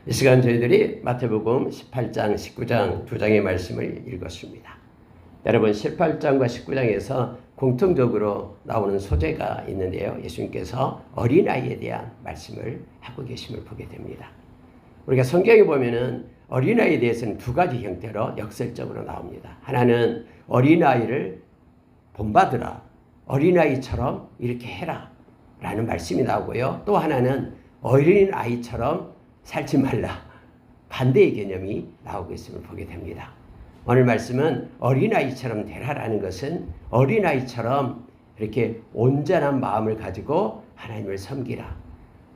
이 시간 저희들이 마태복음 18장, 19장 두 장의 말씀을 읽었습니다. 여러분 18장과 19장에서 공통적으로 나오는 소재가 있는데요. 예수님께서 어린아이에 대한 말씀을 하고 계심을 보게 됩니다. 우리가 성경에 보면은 어린아이에 대해서는 두 가지 형태로 역설적으로 나옵니다. 하나는 어린아이를 본받으라, 어린아이처럼 이렇게 해라 라는 말씀이 나오고요. 또 하나는 어린아이처럼 살지 말라, 반대의 개념이 나오고 있음을 보게 됩니다. 오늘 말씀은 어린아이처럼 되라라는 것은 어린아이처럼 이렇게 온전한 마음을 가지고 하나님을 섬기라,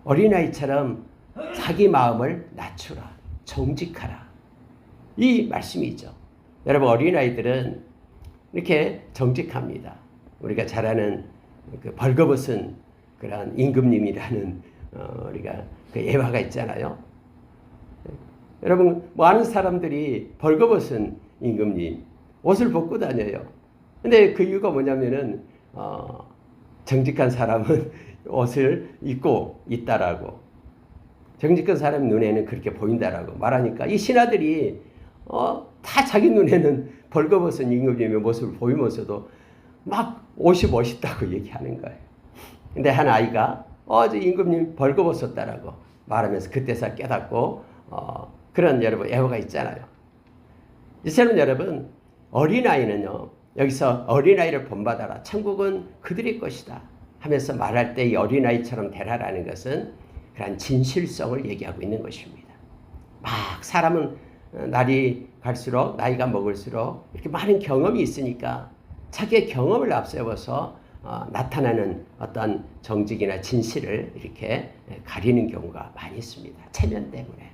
어린아이처럼 자기 마음을 낮추라, 정직하라, 이 말씀이죠. 여러분 어린아이들은 이렇게 정직합니다. 우리가 잘 아는 그 벌거벗은 그런 임금님이라는 우리가 그 예화가 있잖아요. 여러분 많은 사람들이 벌거벗은 임금님 옷을 벗고 다녀요. 근데 그 이유가 뭐냐면은 정직한 사람은 옷을 입고 있다라고, 정직한 사람 눈에는 그렇게 보인다라고 말하니까 이 신하들이 다 자기 눈에는 벌거벗은 임금님의 모습을 보이면서도 막 옷이 멋있다고 얘기하는 거예요. 근데 한 아이가 저 임금님 벌거벗었다라고 말하면서 그때서 깨닫고 그런 여러분 예화가 있잖아요. 이제는 여러분 어린아이는요, 여기서 어린아이를 본받아라, 천국은 그들의 것이다 하면서 말할 때 이 어린아이처럼 되라라는 것은 그런 진실성을 얘기하고 있는 것입니다. 막 사람은 날이 갈수록 나이가 먹을수록 이렇게 많은 경험이 있으니까 자기의 경험을 앞세워서 나타나는 어떤 정직이나 진실을 이렇게 가리는 경우가 많이 있습니다. 체면 때문에.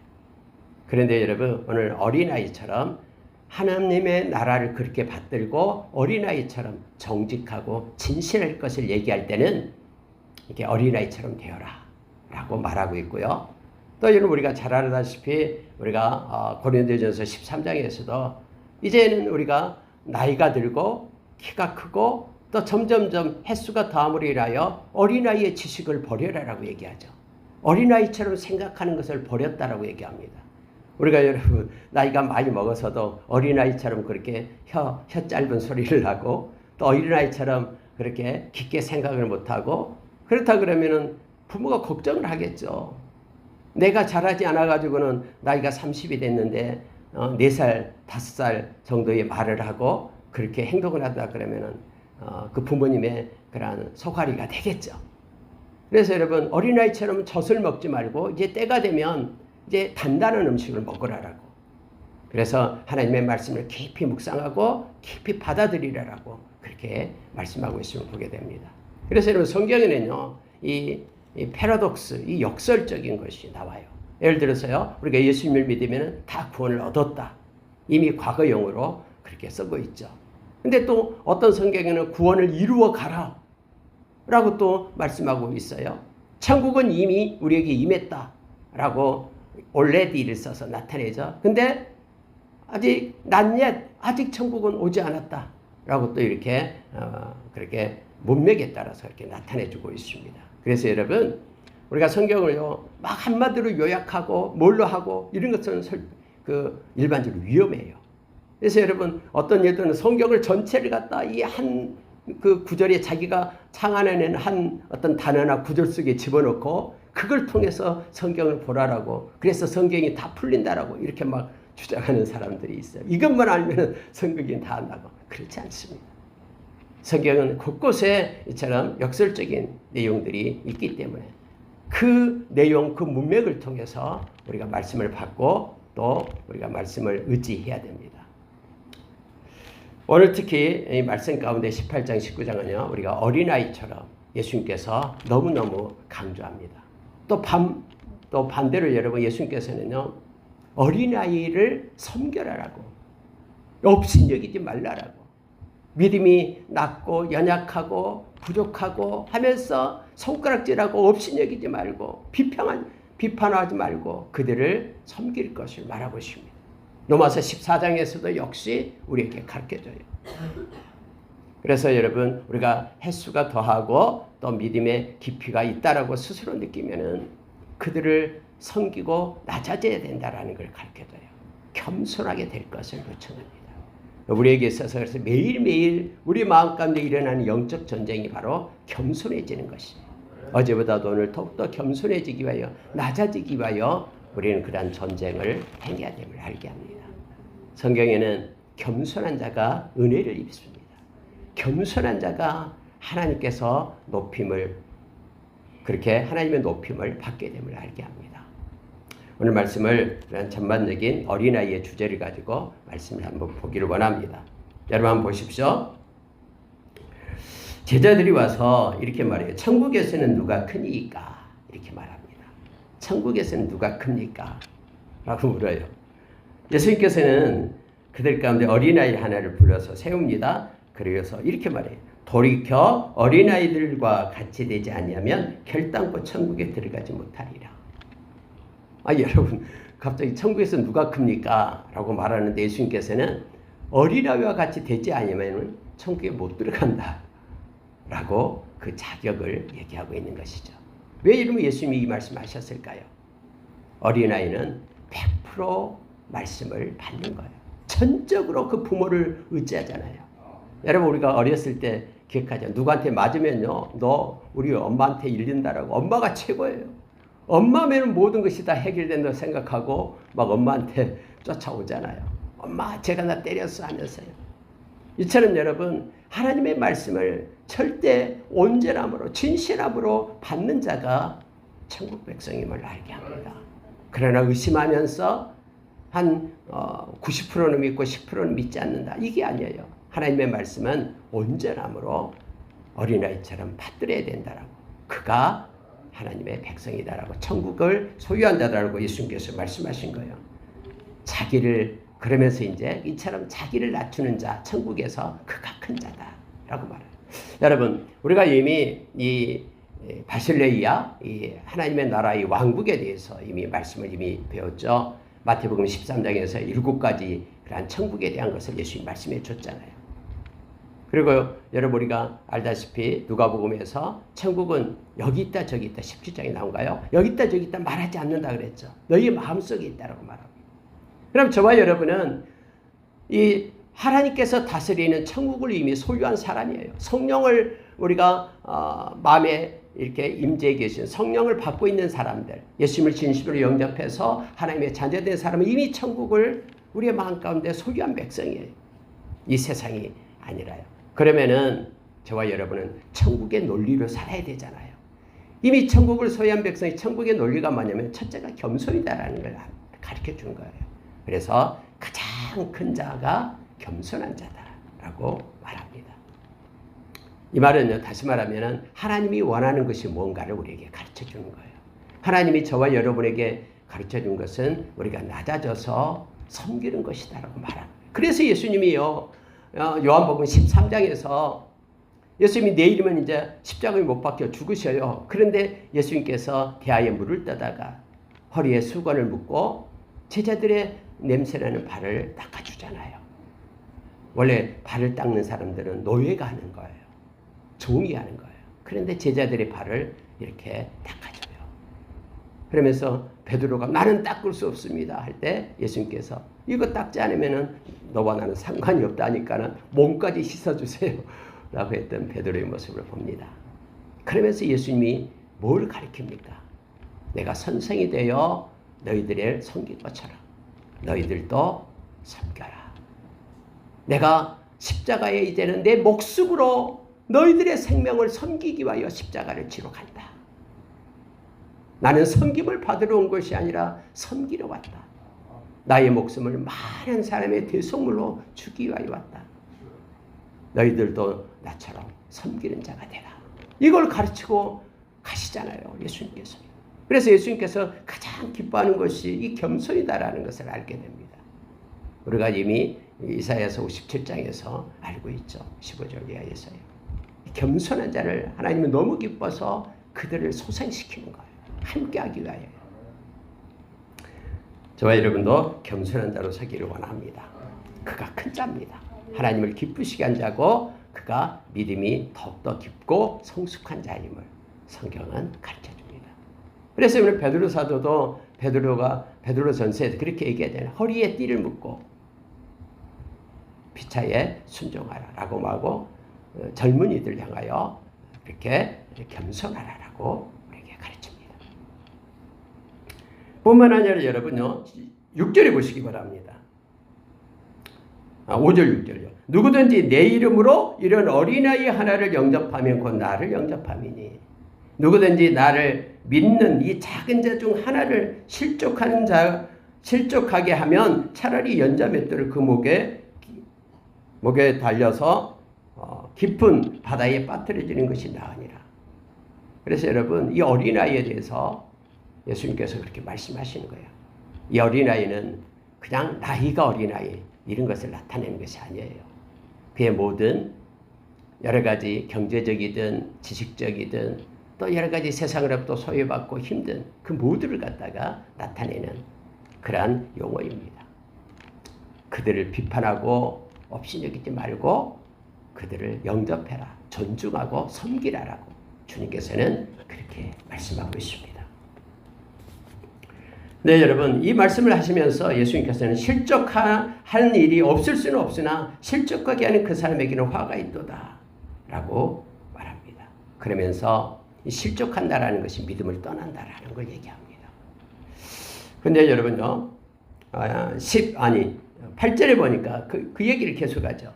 그런데 여러분 오늘 어린아이처럼 하나님의 나라를 그렇게 받들고 어린아이처럼 정직하고 진실할 것을 얘기할 때는 이렇게 어린아이처럼 되어라 라고 말하고 있고요. 또 여러분 우리가 잘 알다시피 우리가 고린도전서 13장에서도 이제는 우리가 나이가 들고 키가 크고 또 점점점 횟수가 더함으로 인하여 어린아이의 지식을 버려라라고 얘기하죠. 어린아이처럼 생각하는 것을 버렸다라고 얘기합니다. 우리가 여러분 나이가 많이 먹어서도 어린아이처럼 그렇게 혀 짧은 소리를 하고 또 어린아이처럼 그렇게 깊게 생각을 못하고, 그렇다 그러면은 부모가 걱정을 하겠죠. 내가 잘하지 않아가지고는 나이가 30이 됐는데 4살, 5살 정도의 말을 하고 그렇게 행동을 한다 그러면은 그 부모님의 그런 속앓이가 되겠죠. 그래서 여러분 어린아이처럼 젖을 먹지 말고 이제 때가 되면 이제 단단한 음식을 먹으라라고, 그래서 하나님의 말씀을 깊이 묵상하고 깊이 받아들이라라고 그렇게 말씀하고 있음을 보게 됩니다. 그래서 여러분 성경에는요 이 패러독스, 이 역설적인 것이 나와요. 예를 들어서요 우리가 예수님을 믿으면 다 구원을 얻었다, 이미 과거형으로 그렇게 쓰고 있죠. 근데 또 어떤 성경에는 구원을 이루어 가라 라고 또 말씀하고 있어요. 천국은 이미 우리에게 임했다 라고 already를 써서 나타내죠. 근데 아직 not yet, 아직 천국은 오지 않았다 라고 또 이렇게 그렇게 문맥에 따라서 이렇게 나타내주고 있습니다. 그래서 여러분 우리가 성경을요 막 한마디로 요약하고 뭘로 하고 이런 것은 일반적으로 위험해요. 그래서 여러분 어떤 예들은 성경을 전체를 갖다 이 한 그 구절에 자기가 창안해낸 한 어떤 단어나 구절 속에 집어넣고 그걸 통해서 성경을 보라라고, 그래서 성경이 다 풀린다라고 이렇게 막 주장하는 사람들이 있어요. 이것만 알면은 성경이 다 안다고. 그렇지 않습니다. 성경은 곳곳에 이처럼 역설적인 내용들이 있기 때문에 그 내용, 그 문맥을 통해서 우리가 말씀을 받고 또 우리가 말씀을 의지해야 됩니다. 오늘 특히 이 말씀 가운데 18장, 19장은요 우리가 어린아이처럼 예수님께서 너무너무 강조합니다. 또 반대로 여러분 예수님께서는요 어린아이를 섬겨라라고, 업신여기지 말라라고, 믿음이 낮고 연약하고 부족하고 하면서 손가락질하고 업신여기지 말고 비판하지 말고 그들을 섬길 것을 말하고 있습니다. 로마서 14장에서도 역시 우리에게 가르쳐줘요. 그래서 여러분 우리가 횟수가 더하고 또 믿음의 깊이가 있다라고 스스로 느끼면은 그들을 섬기고 낮아져야 된다라는 걸 가르쳐줘요. 겸손하게 될 것을 요청합니다. 우리에게 있어서 그래서 매일매일 우리 마음 가운데 일어나는 영적 전쟁이 바로 겸손해지는 것이에요. 어제보다도 오늘 더욱더 겸손해지기 위하여 낮아지기 위하여 우리는 그러한 전쟁을 행해야 됨을 알게 합니다. 성경에는 겸손한 자가 은혜를 입습니다. 겸손한 자가 하나님께서 높임을 그렇게 하나님의 높임을 받게 됨을 알게 합니다. 오늘 말씀을 그런 전반적인 어린아이의 주제를 가지고 말씀을 한번 보기를 원합니다. 여러분 한번 보십시오. 제자들이 와서 이렇게 말해요. 천국에서는 누가 크니까? 이렇게 말합니다. 천국에서는 누가 큽니까? 라고 물어요. 예수님께서는 그들 가운데 어린아이 하나를 불러서 세웁니다. 그래서 이렇게 말해요. 돌이켜 어린아이들과 같이 되지 아니하면 결단코 천국에 들어가지 못하리라. 여러분 갑자기 천국에서 누가 큽니까? 라고 말하는데 예수님께서는 어린아이와 같이 되지 않으면 천국에 못 들어간다 라고 그 자격을 얘기하고 있는 것이죠. 왜 이러면 예수님이 이 말씀하셨을까요? 어린아이는 100% 말씀을 받는 거예요. 전적으로 그 부모를 의지하잖아요. 여러분 우리가 어렸을 때 기억하죠. 누구한테 맞으면요, 너 우리 엄마한테 일린다라고. 엄마가 최고예요. 엄마면 모든 것이 다 해결된다고 생각하고 막 엄마한테 쫓아오잖아요. 엄마 제가 나 때렸어 하면서요. 이처럼 여러분 하나님의 말씀을 절대 온전함으로 진실함으로 받는 자가 천국 백성임을 알게 합니다. 그러나 의심하면서 한 90%는 믿고 10%는 믿지 않는다. 이게 아니에요. 하나님의 말씀은 온전함으로 어린아이처럼 받들어야 된다라고. 그가 하나님의 백성이다라고 천국을 소유한 자다라고 예수님께서 말씀하신 거예요. 자기를 그러면서 이제 이처럼 자기를 낮추는 자 천국에서 그가 큰 자다라고 말해요. 여러분 우리가 이미 이 바실레이아 이 하나님의 나라의 왕국에 대해서 이미 말씀을 이미 배웠죠. 마태복음 13장에서 7가지 그러한 천국에 대한 것을 예수님이 말씀해 줬잖아요. 그리고 여러분 우리가 알다시피 누가복음에서 천국은 여기 있다 저기 있다 17장에 나온가요? 여기 있다 저기 있다 말하지 않는다 그랬죠. 너희의 마음속에 있다라고 말합니다. 그럼 저와 여러분은 이 하나님께서 다스리는 천국을 이미 소유한 사람이에요. 성령을 우리가 마음에 이렇게 임재해 계신 성령을 받고 있는 사람들, 예수님을 진심으로 영접해서 하나님의 자녀된 사람은 이미 천국을 우리의 마음 가운데 소유한 백성이에요. 이 세상이 아니라요. 그러면은 저와 여러분은 천국의 논리로 살아야 되잖아요. 이미 천국을 소유한 백성이 천국의 논리가 뭐냐면 첫째가 겸손이다라는 걸 가르쳐 주는 거예요. 그래서 가장 큰 자가 겸손한 자다라고 말합니다. 이 말은요, 다시 말하면 하나님이 원하는 것이 뭔가를 우리에게 가르쳐 주는 거예요. 하나님이 저와 여러분에게 가르쳐 준 것은 우리가 낮아져서 섬기는 것이다라고 말합니다. 그래서 예수님이요, 요한복음 13장에서 예수님이 내일이면 이제 십자가에 못 박혀 죽으셔요. 그런데 예수님께서 대하에 물을 떠다가 허리에 수건을 묶고 제자들의 냄새나는 발을 닦아주잖아요. 원래 발을 닦는 사람들은 노예가 하는 거예요. 종이 하는 거예요. 그런데 제자들의 발을 이렇게 닦아줘요. 그러면서 베드로가 나는 닦을 수 없습니다 할 때 예수님께서 이거 닦지 않으면 너와 나는 상관이 없다니까는 몸까지 씻어주세요 라고 했던 베드로의 모습을 봅니다. 그러면서 예수님이 뭘 가르칩니까? 내가 선생이 되어 너희들을 섬길 것처럼 너희들도 섬겨라. 내가 십자가에 이제는 내 목숨으로 너희들의 생명을 섬기기 위하여 십자가를 지러 간다. 나는 섬김을 받으러 온 것이 아니라 섬기러 왔다. 나의 목숨을 많은 사람의 대속물로 주기 위하여 왔다. 너희들도 나처럼 섬기는 자가 되라. 이걸 가르치고 가시잖아요, 예수님께서. 그래서 예수님께서 가장 기뻐하는 것이 이 겸손이다라는 것을 알게 됩니다. 우리가 이미 이사야서 57장에서 알고 있죠. 15절 이하에서요. 겸손한 자를 하나님은 너무 기뻐서 그들을 소생시키는 거예요. 함께하기 위하여. 저와 여러분도 겸손한 자로 서기를 원합니다. 그가 큰 자입니다. 하나님을 기쁘시게 한 자고 그가 믿음이 더욱더 깊고 성숙한 자임을 성경은 가르쳐 줍니다. 그래서 오늘 베드로 사도도 베드로 전서에서 그렇게 얘기하잖아요. 허리에 띠를 묶고 피차에 순종하라라고 하고 젊은이들 향하여 이렇게 겸손하라라고 우리에게 가르칩니다. 뿐만 아니라 여러분요 6절에 보시기 바랍니다. 5절 6절요. 누구든지 내 이름으로 이런 어린아이 하나를 영접하면 곧 나를 영접함이니 누구든지 나를 믿는 이 작은 자 중 하나를 실족하게 하면 차라리 연자 맷돌을 그 목에 달려서 깊은 바다에 빠뜨려지는 것이 나으니라. 그래서 여러분 이 어린아이에 대해서 예수님께서 그렇게 말씀하시는 거예요. 이 어린아이는 그냥 나이가 어린아이 이런 것을 나타내는 것이 아니에요. 그의 모든 여러 가지 경제적이든 지식적이든 또 여러 가지 세상으로부터 소외받고 힘든 그 모두를 갖다가 나타내는 그러한 용어입니다. 그들을 비판하고 업신여기지 말고 그들을 영접해라, 존중하고 섬기라라고 주님께서는 그렇게 말씀하고 있습니다. 네, 여러분 이 말씀을 하시면서 예수님께서는 실족하는 일이 없을 수는 없으나 실족하게 하는 그 사람에게는 화가 있도다 라고 말합니다. 그러면서 이 실족한다라는 것이 믿음을 떠난다라는 걸 얘기합니다. 근데 여러분요 8절에 보니까 그 얘기를 계속하죠.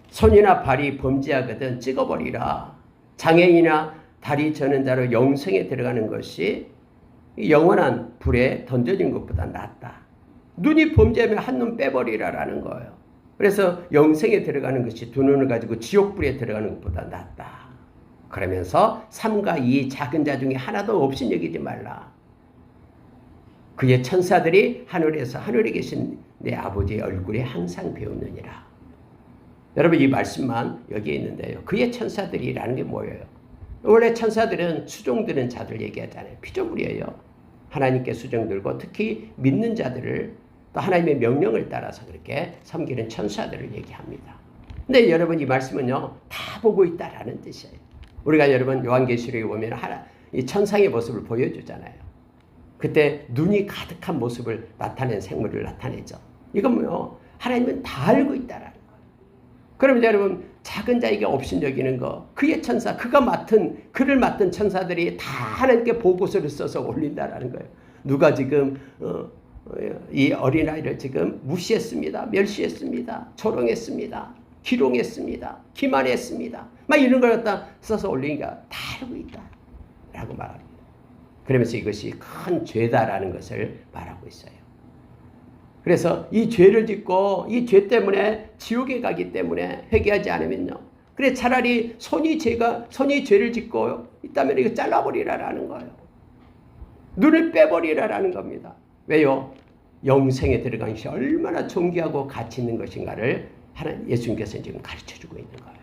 손이나 발이 범죄하거든 찍어버리라. 장애인이나 다리 저는 자로 영생에 들어가는 것이 영원한 불에 던져진 것보다 낫다. 눈이 범죄하면 한 눈 빼버리라라는 거예요. 그래서 영생에 들어가는 것이 두 눈을 가지고 지옥불에 들어가는 것보다 낫다. 그러면서 삼가 이 작은 자 중에 하나도 없인 여기지 말라. 그의 천사들이 하늘에 계신 내 아버지의 얼굴에 항상 배우느니라. 여러분 이 말씀만 여기에 있는데요. 그의 천사들이라는 게 뭐예요? 원래 천사들은 수종드는 자들 얘기하잖아요. 피조물이에요. 하나님께 수종들고 특히 믿는 자들을 또 하나님의 명령을 따라서 그렇게 섬기는 천사들을 얘기합니다. 근데 여러분 이 말씀은요 다 보고 있다라는 뜻이에요. 우리가 여러분 요한계시록에 보면 이 천상의 모습을 보여주잖아요. 그때 눈이 가득한 모습을 나타낸 생물을 나타내죠. 이건 뭐요? 하나님은 다 알고 있다라는 거예요. 그러면 여러분 작은 자에게 업신여기는 거 그의 천사 그를 맡은 천사들이 다 하나님께 보고서를 써서 올린다라는 거예요. 누가 지금 이 어린아이를 지금 무시했습니다. 멸시했습니다. 조롱했습니다. 기롱했습니다. 기만했습니다. 막 이런 걸 갖다 써서 올리니까 다 알고 있다 라고 말합니다. 그러면서 이것이 큰 죄다라는 것을 말하고 있어요. 그래서 이 죄를 짓고 이 죄 때문에 지옥에 가기 때문에 회개하지 않으면요. 그래 차라리 손이 죄를 짓고 있다면 이거 잘라버리라라는 거예요. 눈을 빼버리라라는 겁니다. 왜요? 영생에 들어가는 것이 얼마나 존귀하고 가치 있는 것인가를 예수님께서 지금 가르쳐주고 있는 거예요.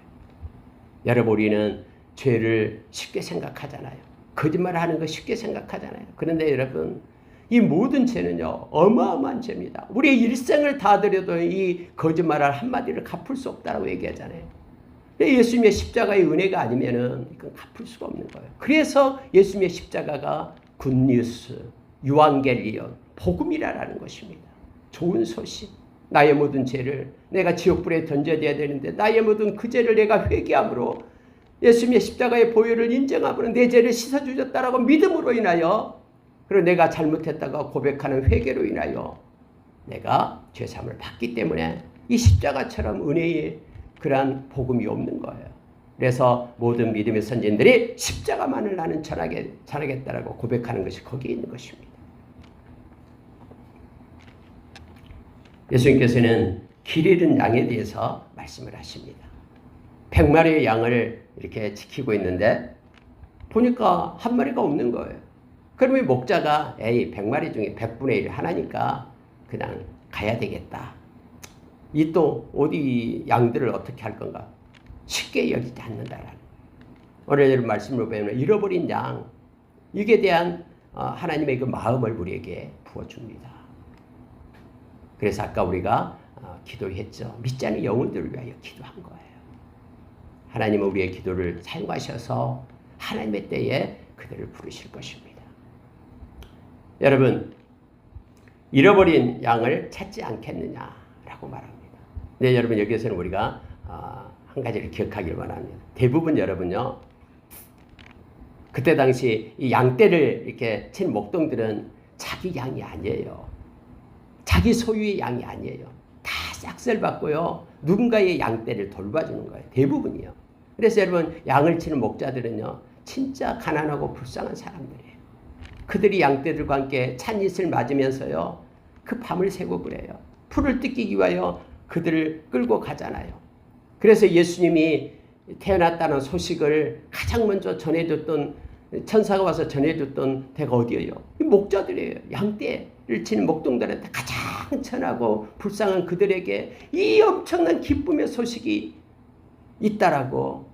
여러분 우리는 죄를 쉽게 생각하잖아요. 거짓말하는 거 쉽게 생각하잖아요. 그런데 여러분 이 모든 죄는요 어마어마한 죄입니다. 우리의 일생을 다 들여도 이 거짓말할 한마디를 갚을 수 없다라고 얘기하잖아요. 예수님의 십자가의 은혜가 아니면은 이건 갚을 수가 없는 거예요. 그래서 예수님의 십자가가 굿뉴스, 유앙겔리온, 복음이라는 것입니다. 좋은 소식. 나의 모든 죄를 내가 지옥불에 던져야 되는데 나의 모든 그 죄를 내가 회개함으로 예수님의 십자가의 보혈을 인정함으로 내 죄를 씻어주셨다라고 믿음으로 인하여 그리고 내가 잘못했다고 고백하는 회개로 인하여 내가 죄사함을 받기 때문에 이 십자가처럼 은혜의 그러한 복음이 없는 거예요. 그래서 모든 믿음의 선진들이 십자가만을 나는 전하겠다라고 고백하는 것이 거기에 있는 것입니다. 예수님께서는 길 잃은 양에 대해서 말씀을 하십니다. 100마리의 양을 이렇게 지키고 있는데 보니까 한 마리가 없는 거예요. 그러면 목자가 100마리 중에 100분의 1 하나니까 그냥 가야 되겠다. 이 또 어디 양들을 어떻게 할 건가? 쉽게 여기지 않는다라는 거예요. 오늘 여러분 말씀으로 보면 잃어버린 양 이게 대한 하나님의 그 마음을 우리에게 부어줍니다. 그래서 아까 우리가 기도했죠. 믿지 않는 영혼들을 위하여 기도한 거예요. 하나님은 우리의 기도를 사용하셔서 하나님의 때에 그들을 부르실 것입니다. 여러분, 잃어버린 양을 찾지 않겠느냐라고 말합니다. 네, 여러분 여기에서는 우리가 한 가지를 기억하길 바랍니다. 대부분 여러분요, 그때 당시 이 양떼를 이렇게 친 목동들은 자기 양이 아니에요. 자기 소유의 양이 아니에요. 다 싹쓸 받고요, 누군가의 양떼를 돌봐주는 거예요. 대부분이요. 그래서 여러분, 양을 치는 목자들은요, 진짜 가난하고 불쌍한 사람들이에요. 그들이 양떼들과 함께 찬잇을 맞으면서요, 그 밤을 새고 그래요. 풀을 뜯기기 위하여 그들을 끌고 가잖아요. 그래서 예수님이 태어났다는 소식을 가장 먼저 전해줬던, 천사가 와서 전해줬던 데가 어디예요? 이 목자들이에요. 양떼를 치는 목동들한테 가장 천하고 불쌍한 그들에게 이 엄청난 기쁨의 소식이 있다라고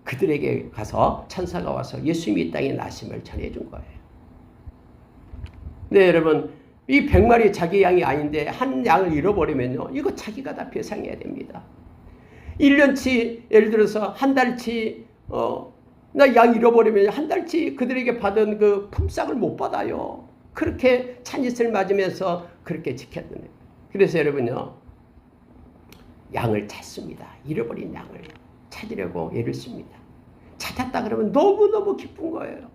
그들에게 가서 천사가 와서 예수님이 이 땅에 나심을 전해준 거예요. 네, 여러분, 이 100마리 자기 양이 아닌데 한 양을 잃어버리면요, 이거 자기가 다 배상해야 됩니다. 1년치, 예를 들어서 한 달치 나 양 잃어버리면 한 달치 그들에게 받은 그 품삯을 못 받아요. 그렇게 찬잇을 맞으면서 그렇게 지켰던. 그래서 여러분요, 양을 찾습니다. 잃어버린 양을 찾으려고 애를 씁니다. 찾았다 그러면 너무너무 기쁜 거예요.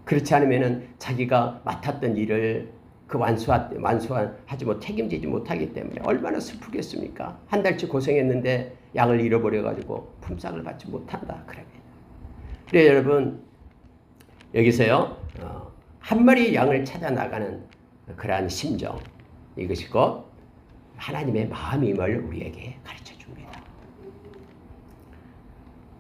그렇지 않으면 자기가 맡았던 일을 완수하지 못, 책임지지 못하기 때문에 얼마나 슬프겠습니까? 한 달치 고생했는데 양을 잃어버려가지고 품삯을 받지 못한다. 그러면. 그래, 여러분, 여기서요, 한 마리 양을 찾아 나가는 그러한 심정, 이것이 곧 하나님의 마음임을 우리에게 가르쳐 줍니다.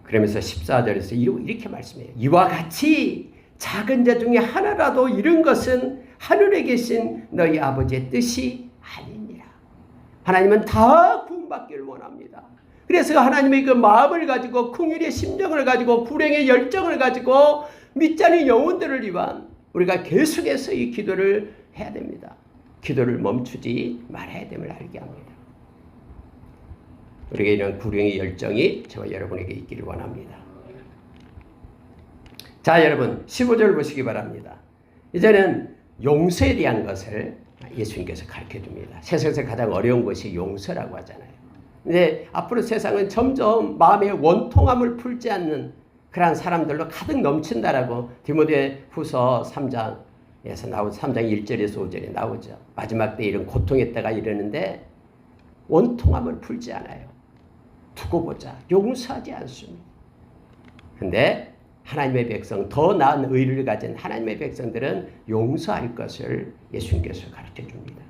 그러면서 14절에서 이렇게 말씀해요. 이와 같이 작은 자 중에 하나라도 잃은 것은 하늘에 계신 너희 아버지의 뜻이 아니니라. 하나님은 다 구원받기를 원합니다. 그래서 하나님의 그 마음을 가지고, 긍휼의 심정을 가지고, 불행의 열정을 가지고 믿지 않은 영혼들을 위한 우리가 계속해서 이 기도를 해야 됩니다. 기도를 멈추지 말아야 됨을 알게 합니다. 우리에게 이런 불행의 열정이 저와 여러분에게 있기를 원합니다. 자, 여러분 15절 보시기 바랍니다. 이제는 용서에 대한 것을 예수님께서 가르쳐줍니다. 세상에서 가장 어려운 것이 용서라고 하잖아요. 근데 앞으로 세상은 점점 마음의 원통함을 풀지 않는 그러한 사람들로 가득 넘친다라고 디모데후서 3장에서 나온 3장 1절에서 5절에 나오죠. 마지막 때 이런 고통의 때가 이르는데 원통함을 풀지 않아요. 두고 보자. 용서하지 않습니다. 근데 하나님의 백성, 더 나은 의를 가진 하나님의 백성들은 용서할 것을 예수님께서 가르쳐 줍니다.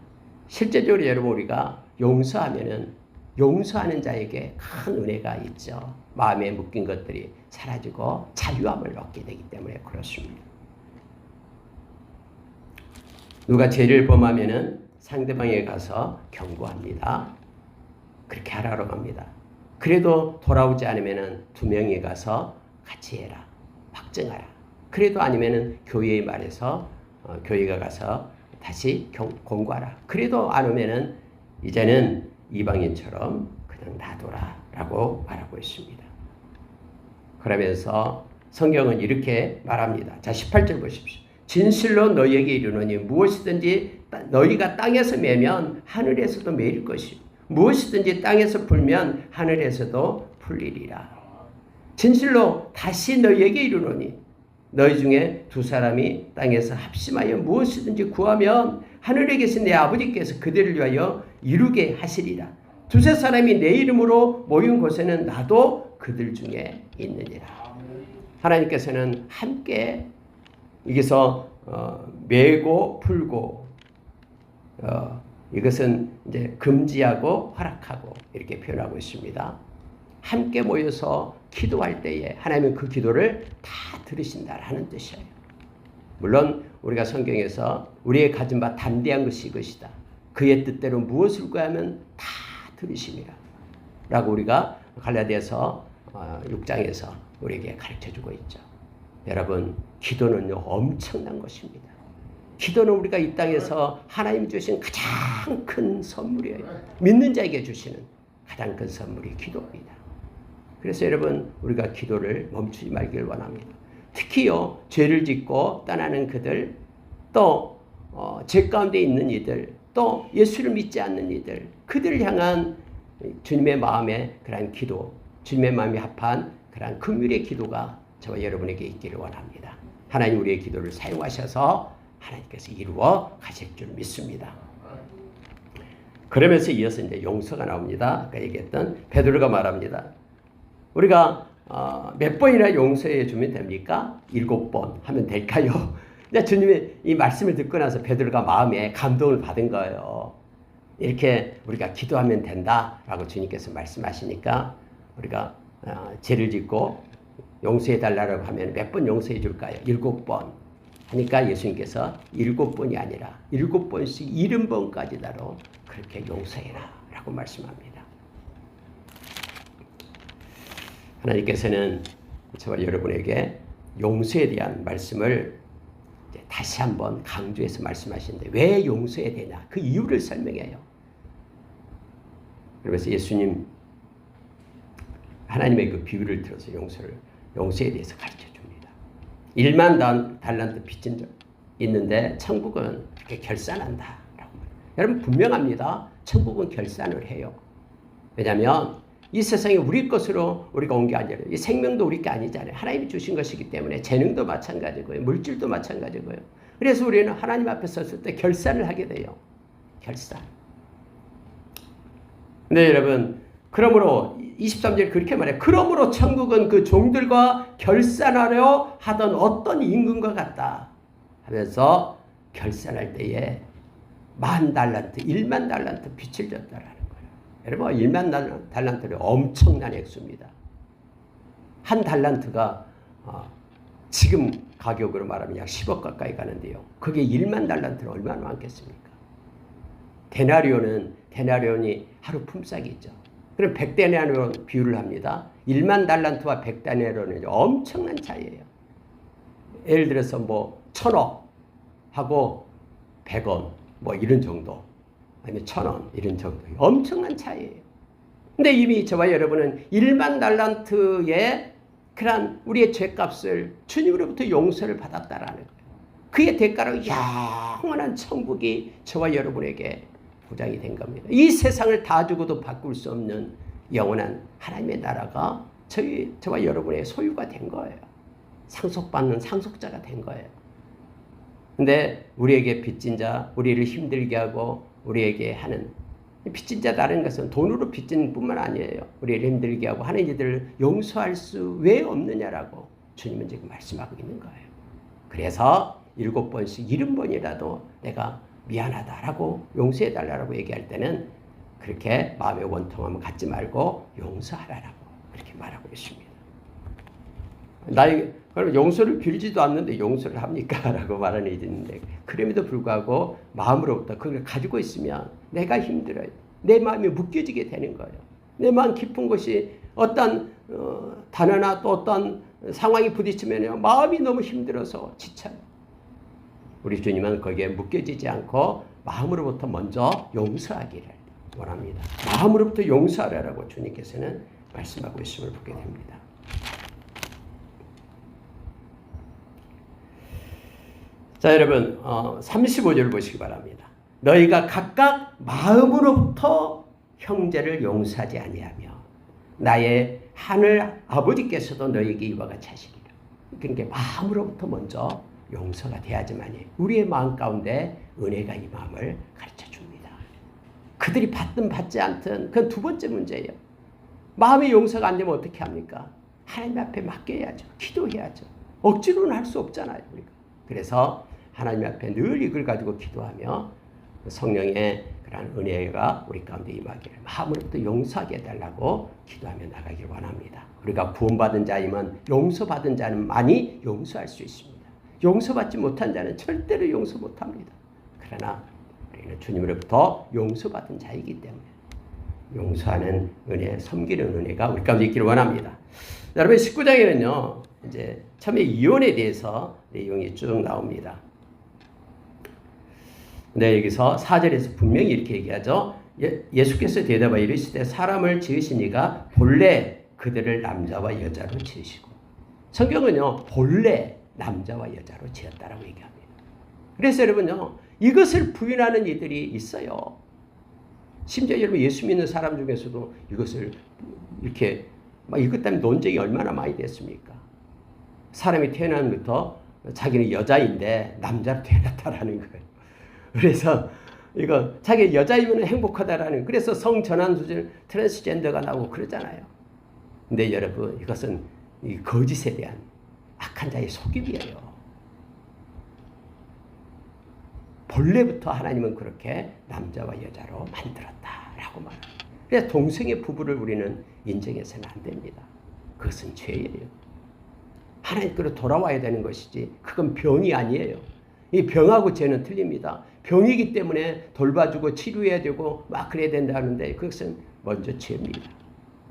실제적으로 여러분, 우리가 용서하면은 용서하는 자에게 큰 은혜가 있죠. 마음에 묶인 것들이 사라지고 자유함을 얻게 되기 때문에 그렇습니다. 누가 죄를 범하면은 상대방에 가서 경고합니다. 그렇게 하라고 합니다. 그래도 돌아오지 않으면은 2명이 가서 같이 해라. 확증하라. 그래도 아니면은 교회에 말해서 교회가 가서 다시 공고하라. 그래도 안 오면은 이제는 이방인처럼 그냥 놔둬라라고 말하고 있습니다. 그러면서 성경은 이렇게 말합니다. 자, 18절 보십시오. 진실로 너희에게 이르노니 무엇이든지 너희가 땅에서 매면 하늘에서도 매일 것이요 무엇이든지 땅에서 풀면 하늘에서도 풀리리라. 진실로 다시 너희에게 이르노니 너희 중에 2사람이 땅에서 합심하여 무엇이든지 구하면 하늘에 계신 내 아버지께서 그들을 위하여 이루게 하시리라. 2-3사람이 내 이름으로 모인 곳에는 나도 그들 중에 있느니라. 하나님께서는 함께 여기서 매고 풀고 이것은 이제 금지하고 허락하고 이렇게 표현하고 있습니다. 함께 모여서 기도할 때에 하나님은 그 기도를 다 들으신다라는 뜻이에요. 물론 우리가 성경에서 우리의 가진 바 담대한 것이 이것이다. 그의 뜻대로 무엇을 구하면 다 들으심이라 라고 우리가 갈라디아서 6장에서 우리에게 가르쳐주고 있죠. 여러분, 기도는요 엄청난 것입니다. 기도는 우리가 이 땅에서 하나님 주신 가장 큰 선물이에요. 믿는 자에게 주시는 가장 큰 선물이 기도입니다. 그래서 여러분, 우리가 기도를 멈추지 말기를 원합니다. 특히요 죄를 짓고 떠나는 그들, 또 죄 가운데 있는 이들, 또 예수를 믿지 않는 이들, 그들을 향한 주님의 마음에 그러한 기도, 주님의 마음이 합한 그러한 긍휼의 기도가 저와 여러분에게 있기를 원합니다. 하나님 우리의 기도를 사용하셔서 하나님께서 이루어 가실 줄 믿습니다. 그러면서 이어서 이제 용서가 나옵니다. 아까 얘기했던 베드로가 말합니다. 우리가 몇 번이나 용서해 주면 됩니까? 7번 하면 될까요? 근데 주님의 이 말씀을 듣고 나서 베드로가 마음에 감동을 받은 거예요. 이렇게 우리가 기도하면 된다라고 주님께서 말씀하시니까 우리가 죄를 짓고 용서해 달라고 하면 몇 번 용서해 줄까요? 7번. 하니까 예수님께서 7번이 아니라 7번씩 70번까지다로 그렇게 용서해라 라고 말씀합니다. 하나님께서는 저와 여러분에게 용서에 대한 말씀을 다시 한번 강조해서 말씀하시는데 왜 용서해야 되냐? 그 이유를 설명해요. 그러면서 예수님 하나님의 그 비유를 들어서 용서에 대해서 가르쳐 줍니다. 1만 달란트 빚진 적 있는데 천국은 그렇게 결산한다. 여러분 분명합니다. 천국은 결산을 해요. 왜냐하면 이 세상에 우리 것으로 우리가 온 게 아니라 이 생명도 우리 게 아니잖아요. 하나님이 주신 것이기 때문에 재능도 마찬가지고요. 물질도 마찬가지고요. 그래서 우리는 하나님 앞에 섰을 때 결산을 하게 돼요. 결산. 네, 여러분. 그러므로 23절 그렇게 말해요. 그러므로 천국은 그 종들과 결산하려 하던 어떤 임금과 같다 하면서 결산할 때에 10,000달란트, 10,000달란트 빚을 졌다라는 거예요. 여러분 10,000달란트는 엄청난 액수입니다. 한 달란트가 지금 가격으로 말하면 약 10억 가까이 가는데요. 그게 10,000달란트는 얼마나 많겠습니까? 데나리온이 하루 품삯이 있죠. 그럼 100데나리온 비유를 합니다. 10,000달란트와 100데나리온은 엄청난 차이예요. 예를 들어서 뭐 1,000억 하고 100원 뭐 이런 정도, 아니면 1,000원 이런 정도, 엄청난 차이예요. 근데 이미 저와 여러분은 10,000달란트의 그런 우리의 죄값을 주님으로부터 용서를 받았다라는 거예요. 그의 대가로 영원한 천국이 저와 여러분에게 보장이 된 겁니다. 이 세상을 다 주고도 바꿀 수 없는 영원한 하나님의 나라가 저와 여러분의 소유가 된 거예요. 상속받는 상속자가 된 거예요. 근데 우리에게 빚진 자, 우리를 힘들게 하고 우리에게 하는 빚진 자라는 것은 돈으로 빚진 뿐만 아니에요. 우리를 힘들게 하고 하는 이들을 용서할 수 왜 없느냐라고 주님은 지금 말씀하고 있는 거예요. 그래서 7번씩 70번이라도 내가 미안하다라고 용서해달라고 얘기할 때는 그렇게 마음의 원통함을 갖지 말고 용서하라라고 그렇게 말하고 있습니다. 그럼 용서를 빌지도 않는데 용서를 합니까? 라고 말하는 이들이 있는데 그럼에도 불구하고 마음으로부터 그걸 가지고 있으면 내가 힘들어요. 내 마음이 묶여지게 되는 거예요. 내 마음 깊은 곳이 어떤 단어나 또 어떤 상황이 부딪히면 마음이 너무 힘들어서 지쳐요. 우리 주님은 거기에 묶여지지 않고 마음으로부터 먼저 용서하기를 원합니다. 마음으로부터 용서하라고 주님께서는 말씀하고 있음을 보게 됩니다. 자, 여러분 35절 보시기 바랍니다. 너희가 각각 마음으로부터 형제를 용서하지 아니하며 나의 하늘 아버지께서도 너희에게 이와 같이 하시리라. 그러니까 마음으로부터 먼저 용서가 돼야지만이 우리의 마음 가운데 은혜가 이 마음을 가르쳐 줍니다. 그들이 받든 받지 않든 그건 두 번째 문제예요. 마음의 용서가 안 되면 어떻게 합니까? 하나님 앞에 맡겨야죠. 기도해야죠. 억지로는 할 수 없잖아요. 우리가. 그래서 하나님 앞에 늘 이걸 가지고 기도하며 성령의 그런 은혜가 우리 가운데 임하기를 마음으로부터 용서하게 해달라고 기도하며 나가기를 원합니다. 우리가 구원받은 자이면 용서받은 자는만이 용서할 수 있습니다. 용서받지 못한 자는 절대로 용서 못합니다. 그러나 우리는 주님으로부터 용서받은 자이기 때문에 용서하는 은혜, 섬기는 은혜가 우리 가운데 있기를 원합니다. 여러분 19장에는요. 이제 처음에 이혼에 대해서 내용이 쭉 나옵니다. 근데 여기서 4절에서 분명히 이렇게 얘기하죠. 예수께서 대답하여 이르시되 사람을 지으신 이가 본래 그들을 남자와 여자로 지으시고 성경은요, 본래 남자와 여자로 지었다라고 얘기합니다. 그래서 여러분요, 이것을 부인하는 이들이 있어요. 심지어 여러분 예수 믿는 사람 중에서도 이것을 이렇게 이것 때문에 논쟁이 얼마나 많이 됐습니까? 사람이 태어나면부터 자기는 여자인데 남자로 태어났다라는 거예요. 그래서 이거 자기 여자이면 행복하다라는, 그래서 성전환수술 트랜스젠더가 나오고 그러잖아요. 근데 여러분 이것은 이 거짓에 대한 악한 자의 속임이에요. 본래부터 하나님은 그렇게 남자와 여자로 만들었다라고 말합니다. 그래서 동성애 부부를 우리는 인정해서는 안 됩니다. 그것은 죄예요. 하나님께로 돌아와야 되는 것이지 그건 병이 아니에요. 이 병하고 죄는 틀립니다. 병이기 때문에 돌봐주고 치료해야 되고 막 그래야 된다는데 그것은 먼저 죄입니다.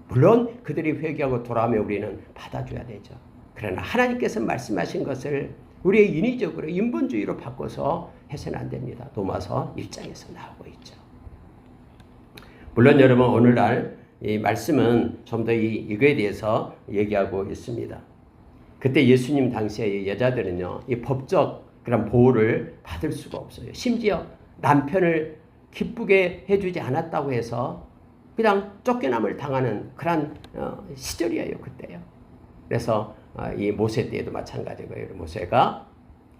물론 그들이 회개하고 돌아오면 우리는 받아줘야 되죠. 그러나 하나님께서 말씀하신 것을 우리의 인위적으로 인본주의로 바꿔서 해서는 안 됩니다. 로마서 1장에서 나오고 있죠. 물론 여러분 오늘날 이 말씀은 좀 더 이거에 대해서 얘기하고 있습니다. 그때 예수님 당시에 여자들은요, 이 법적 그런 보호를 받을 수가 없어요. 심지어 남편을 기쁘게 해주지 않았다고 해서 그냥 쫓겨남을 당하는 그런 시절이에요, 그때요. 그래서 이 모세 때에도 마찬가지고요. 모세가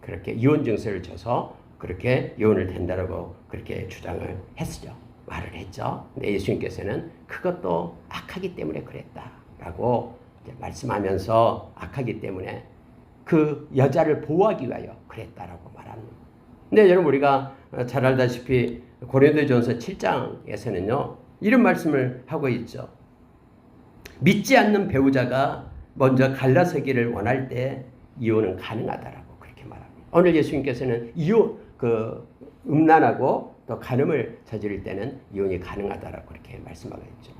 그렇게 이혼 증서를 줘서 그렇게 이혼을 된다라고 그렇게 주장을 했죠. 말을 했죠. 근데 예수님께서는 그것도 악하기 때문에 그랬다라고 말씀하면서 악하기 때문에 그 여자를 보호하기 위하여 그랬다라고 말합니다. 근데 여러분 우리가 잘 알다시피 고린도전서 7장에서는요. 이런 말씀을 하고 있죠. 믿지 않는 배우자가 먼저 갈라서기를 원할 때 이혼은 가능하다라고 그렇게 말합니다. 오늘 예수님께서는 이혼, 음란하고 또 간음을 저지를 때는 이혼이 가능하다라고 그렇게 말씀하고 있죠.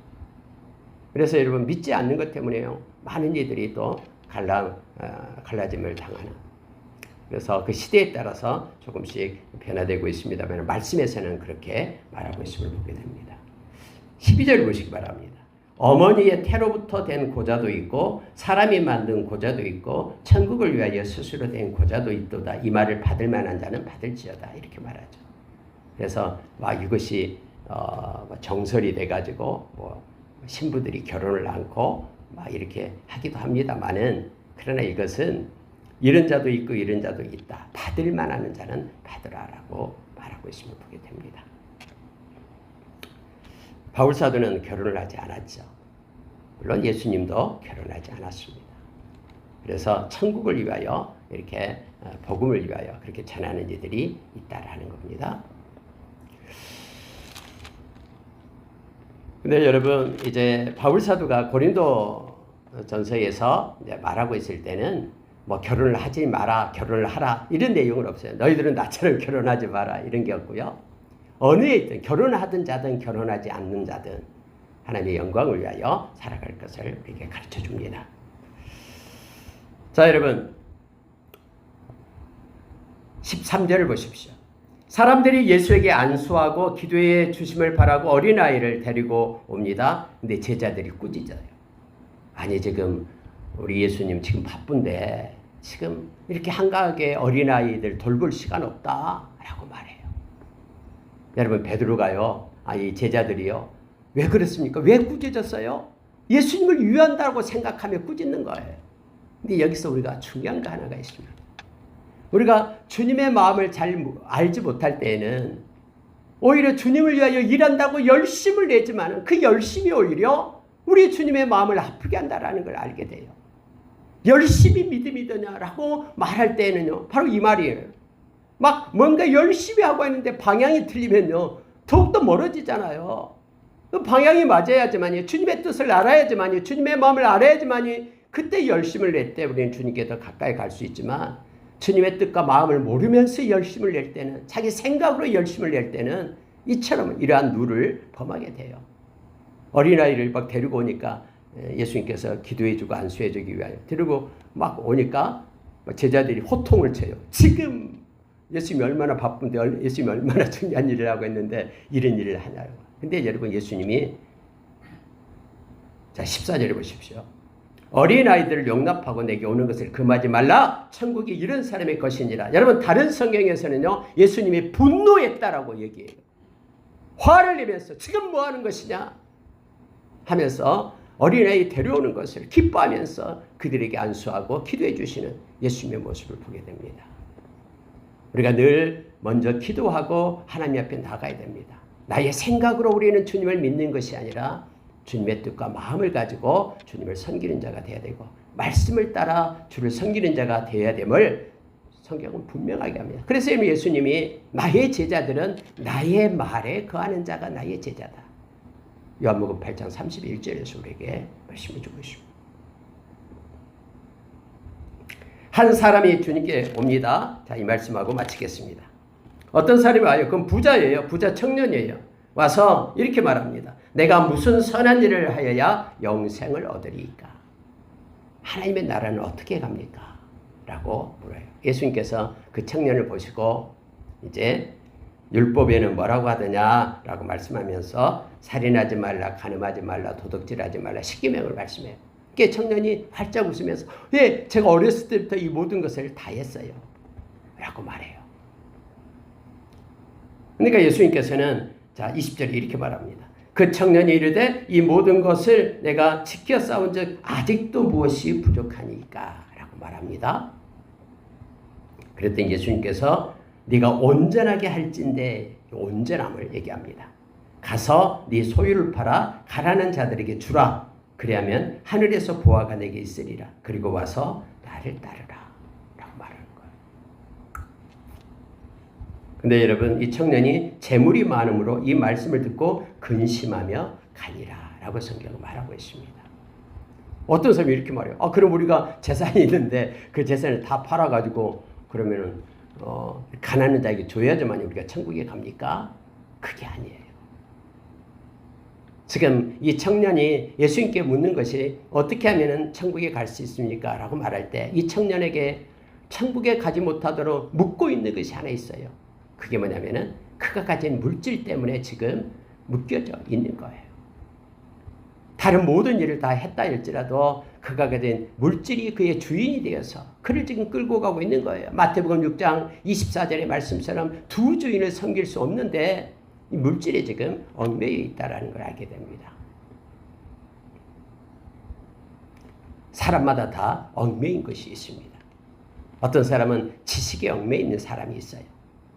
그래서 여러분 믿지 않는 것 때문에요. 많은 이들이 또 갈라짐을 당하는. 그래서 그 시대에 따라서 조금씩 변화되고 있습니다만 말씀에서는 그렇게 말하고 있음을 보게 됩니다. 12절 보시기 바랍니다. 어머니의 태로부터 된 고자도 있고 사람이 만든 고자도 있고 천국을 위하여 스스로 된 고자도 있도다. 이 말을 받을 만한 자는 받을지어다. 이렇게 말하죠. 그래서 이것이 정설이 돼가지고 신부들이 결혼을 않고 이렇게 하기도 합니다만은 그러나 이것은 이런 자도 있고 이런 자도 있다. 받을 만한 자는 받으라라고 말하고 있음을 보게 됩니다. 바울 사도는 결혼을 하지 않았죠. 물론 예수님도 결혼하지 않았습니다. 그래서 천국을 위하여 이렇게 복음을 위하여 그렇게 전하는 이들이 있다라는 겁니다. 근데 여러분 이제 바울 사도가 고린도 전서에서 말하고 있을 때는 결혼을 하지 마라, 결혼을 하라 이런 내용은 없어요. 너희들은 나처럼 결혼하지 마라 이런 게 없고요. 어느 에 있든 결혼하든 자든 결혼하지 않는 자든 하나님의 영광을 위하여 살아갈 것을 우리에게 가르쳐 줍니다. 자 여러분 13절을 보십시오. 사람들이 예수에게 안수하고 기도해 주심을 바라고 어린아이를 데리고 옵니다. 근데 제자들이 꾸짖어요. 아니 지금 우리 예수님 지금 바쁜데 지금 이렇게 한가하게 어린아이들 돌볼 시간 없다라고 말해요. 여러분 베드로가요. 이 제자들이요. 왜 그렇습니까? 왜 꾸짖었어요? 예수님을 위한다고 생각하며 꾸짖는 거예요. 근데 여기서 우리가 중요한 거 하나가 있습니다. 우리가 주님의 마음을 잘 알지 못할 때에는 오히려 주님을 위하여 일한다고 열심을 내지만 그 열심이 오히려 우리 주님의 마음을 아프게 한다는 걸 알게 돼요. 열심히 믿음이더냐라고 말할 때는요. 바로 이 말이에요. 막 뭔가 열심히 하고 있는데 방향이 틀리면요. 더욱더 멀어지잖아요. 그 방향이 맞아야지만이 주님의 뜻을 알아야지만이 주님의 마음을 알아야지만이 그때 열심을 낼 때 우리는 주님께 더 가까이 갈 수 있지만 주님의 뜻과 마음을 모르면서 열심을 낼 때는 자기 생각으로 열심을 낼 때는 이처럼 이러한 누를 범하게 돼요. 어린아이를 막 데리고 오니까 예수님께서 기도해주고 안수해주기 위하여 데리고 막 오니까 제자들이 호통을 쳐요. 지금 예수님이 얼마나 바쁜데 예수님이 얼마나 중요한 일을 하고 있는데 이런 일을 하냐고. 근데 여러분 예수님이 자 14절에 보십시오. 어린아이들을 용납하고 내게 오는 것을 금하지 말라. 천국이 이런 사람의 것이니라. 여러분 다른 성경에서는요 예수님이 분노했다라고 얘기해요. 화를 내면서 지금 뭐 하는 것이냐 하면서 어린아이 데려오는 것을 기뻐하면서 그들에게 안수하고 기도해 주시는 예수님의 모습을 보게 됩니다. 우리가 늘 먼저 기도하고 하나님 앞에 나가야 됩니다. 나의 생각으로 우리는 주님을 믿는 것이 아니라 주님의 뜻과 마음을 가지고 주님을 섬기는 자가 되어야 되고 말씀을 따라 주를 섬기는 자가 되어야 됨을 성경은 분명하게 합니다. 그래서 예수님이 나의 제자들은 나의 말에 거하는 자가 나의 제자다. 요한복음 8장 31절에서 우리에게 말씀해 주고 있습니다. 한 사람이 주님께 옵니다. 자, 이 말씀하고 마치겠습니다. 어떤 사람이 와요? 그건 부자예요. 부자 청년이에요. 와서 이렇게 말합니다. 내가 무슨 선한 일을 하여야 영생을 얻으리이까? 하나님의 나라는 어떻게 갑니까? 라고 물어요. 예수님께서 그 청년을 보시고 이제 율법에는 뭐라고 하더냐 라고 말씀하면서 살인하지 말라, 간음하지 말라, 도둑질하지 말라, 십계명을 말씀해요. 그게 청년이 활짝 웃으면서 예, 제가 어렸을 때부터 이 모든 것을 다 했어요 라고 말해요. 그러니까 예수님께서는 자 20절에 이렇게 말합니다. 그 청년이 이르되 이 모든 것을 내가 지켜 싸운 즉 아직도 무엇이 부족하니까 라고 말합니다. 그랬더니 예수님께서 네가 온전하게 할진대, 온전함을 얘기합니다. 가서 네 소유를 팔아 가난한 자들에게 주라. 그리하면 하늘에서 보화가 내게 있으리라. 그리고 와서 나를 따르라 라고 말하는 거예요. 근데 여러분 이 청년이 재물이 많음으로 이 말씀을 듣고 근심하며 가니라 라고 성경은 말하고 있습니다. 어떤 사람이 이렇게 말해요. 그럼 우리가 재산이 있는데 그 재산을 다 팔아가지고 그러면은 가난한 자에게 줘야지만 우리가 천국에 갑니까? 그게 아니에요. 지금 이 청년이 예수님께 묻는 것이 어떻게 하면 천국에 갈 수 있습니까? 라고 말할 때 이 청년에게 천국에 가지 못하도록 묶고 있는 것이 하나 있어요. 그게 뭐냐면은 그가 가진 물질 때문에 지금 묶여져 있는 거예요. 다른 모든 일을 다 했다 할지라도 그가 가진 물질이 그의 주인이 되어서 그를 지금 끌고 가고 있는 거예요. 마태복음 6장 24절의 말씀처럼 두 주인을 섬길 수 없는데 이 물질에 지금 얽매여 있다는 걸 알게 됩니다. 사람마다 다 얽매인 것이 있습니다. 어떤 사람은 지식에 얽매여 있는 사람이 있어요.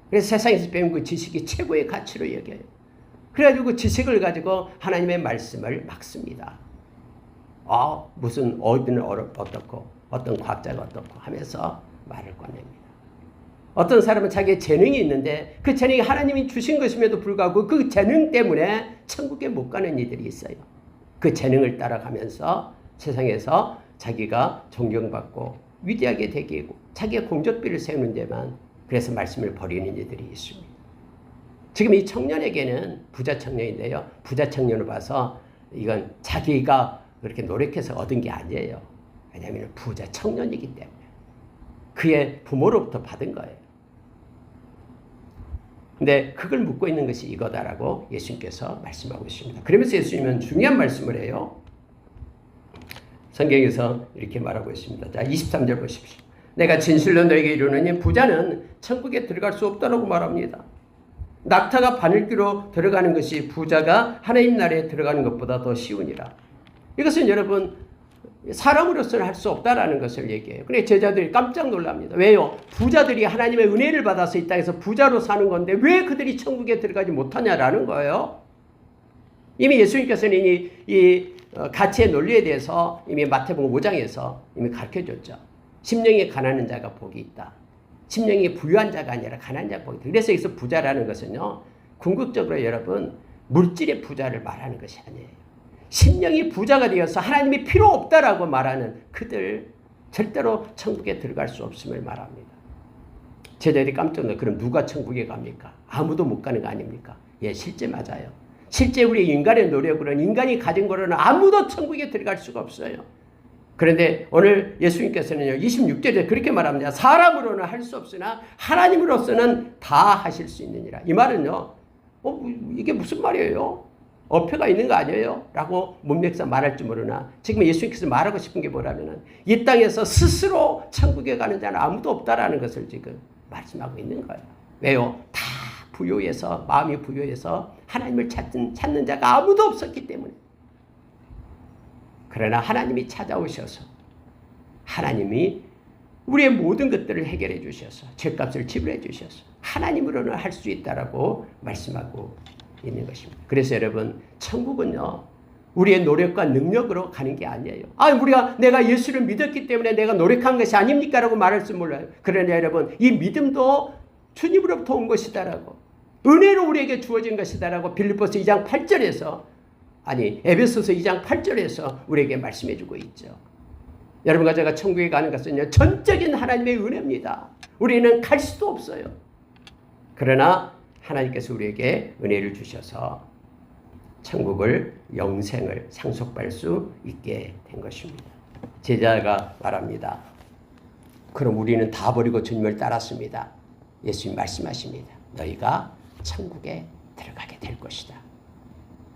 그래서 세상에서 배운 그 지식이 최고의 가치로 여겨요. 그래가지고 그 지식을 가지고 하나님의 말씀을 막습니다. 무슨 어디는 어떻고 어떤 과학자가 어떻고 하면서 말을 꺼냅니다. 어떤 사람은 자기의 재능이 있는데 그 재능이 하나님이 주신 것임에도 불구하고 그 재능 때문에 천국에 못 가는 이들이 있어요. 그 재능을 따라가면서 세상에서 자기가 존경받고 위대하게 되고 자기의 공적비를 세우는 데만 그래서 말씀을 버리는 이들이 있습니다. 지금 이 청년에게는 부자 청년인데요. 부자 청년을 봐서 이건 자기가 그렇게 노력해서 얻은 게 아니에요. 왜냐하면 부자 청년이기 때문에 그의 부모로부터 받은 거예요. 근데 그걸 묻고 있는 것이 이거다라고 예수님께서 말씀하고 있습니다. 그러면서 예수님은 중요한 말씀을 해요. 성경에서 이렇게 말하고 있습니다. 자, 23절 보십시오. 내가 진실로 너에게 이르노니 부자는 천국에 들어갈 수 없다라고 말합니다. 낙타가 바늘귀로 들어가는 것이 부자가 하나님 나라에 들어가는 것보다 더 쉬우니라. 이것은 여러분 사람으로서는 할 수 없다라는 것을 얘기해요. 그런데 제자들이 깜짝 놀랍니다. 왜요? 부자들이 하나님의 은혜를 받아서 이 땅에서 부자로 사는 건데 왜 그들이 천국에 들어가지 못하냐라는 거예요. 이미 예수님께서는 이 가치의 논리에 대해서 이미 마태복음 5장에서 이미 가르쳐줬죠. 심령이 가난한 자가 복이 있다. 심령이 부유한 자가 아니라 가난한 자가 복이 있다. 그래서 여기서 부자라는 것은요. 궁극적으로 여러분 물질의 부자를 말하는 것이 아니에요. 심령이 부자가 되어서 하나님이 필요 없다라고 말하는 그들 절대로 천국에 들어갈 수 없음을 말합니다. 제자들이 깜짝 놀라요. 그럼 누가 천국에 갑니까? 아무도 못 가는 거 아닙니까? 예, 실제 맞아요. 실제 우리 인간의 노력으로는 인간이 가진 거로는 아무도 천국에 들어갈 수가 없어요. 그런데 오늘 예수님께서는요 26절에 그렇게 말합니다. 사람으로는 할 수 없으나 하나님으로서는 다 하실 수 있느니라. 이 말은요 이게 무슨 말이에요? 어폐가 있는 거 아니에요? 라고 문맥상 말할지 모르나 지금 예수님께서 말하고 싶은 게 뭐라면은 이 땅에서 스스로 천국에 가는 자는 아무도 없다라는 것을 지금 말씀하고 있는 거예요. 왜요? 다 부요해서 마음이 부요해서 하나님을 찾는 자가 아무도 없었기 때문에. 그러나 하나님이 찾아오셔서 하나님이 우리의 모든 것들을 해결해 주셔서 죄값을 지불해 주셔서 하나님으로는 할 수 있다라고 말씀하고 있는 것입니다. 그래서 여러분 천국은요 우리의 노력과 능력으로 가는 게 아니에요. 내가 예수를 믿었기 때문에 내가 노력한 것이 아닙니까? 라고 말할 줄 몰라요. 그러나 여러분 이 믿음도 주님으로부터 온 것이다라고 은혜로 우리에게 주어진 것이다라고 빌립보서 2장 8절에서 에베소서 2장 8절에서 우리에게 말씀해 주고 있죠. 여러분과 제가 천국에 가는 것은요 전적인 하나님의 은혜입니다. 우리는 갈 수도 없어요. 그러나 하나님께서 우리에게 은혜를 주셔서 천국을 영생을 상속받을 수 있게 된 것입니다. 제자가 말합니다. 그럼 우리는 다 버리고 주님을 따랐습니다. 예수님 말씀하십니다. 너희가 천국에 들어가게 될 것이다.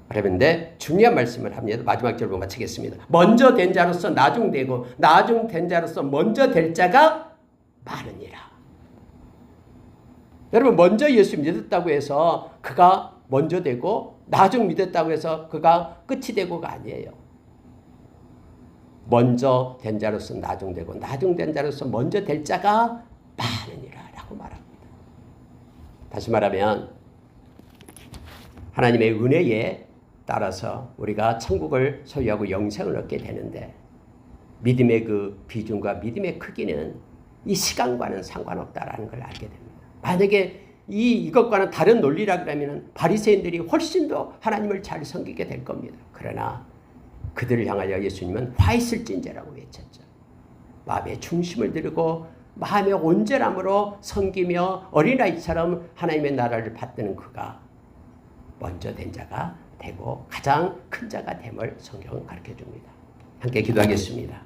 그런데 중요한 말씀을 합니다. 마지막 절로 마치겠습니다. 먼저 된 자로서 나중되고 나중된 자로서 먼저 될 자가 많으니라. 여러분 먼저 예수 믿었다고 해서 그가 먼저 되고 나중 믿었다고 해서 그가 끝이 되고가 아니에요. 먼저 된 자로서 나중되고 나중된 자로서 먼저 될 자가 많으니라 라고 말합니다. 다시 말하면 하나님의 은혜에 따라서 우리가 천국을 소유하고 영생을 얻게 되는데 믿음의 그 비중과 믿음의 크기는 이 시간과는 상관없다라는 걸 알게 됩니다. 만약에 이것과는 다른 논리라 그러면 바리새인들이 훨씬 더 하나님을 잘 섬기게 될 겁니다. 그러나 그들을 향하여 예수님은 화 있을진저라고 외쳤죠. 마음의 중심을 들고 마음의 온전함으로 섬기며 어린아이처럼 하나님의 나라를 받드는 그가 먼저 된 자가 되고 가장 큰 자가 됨을 성경은 가르쳐줍니다. 함께 기도하겠습니다.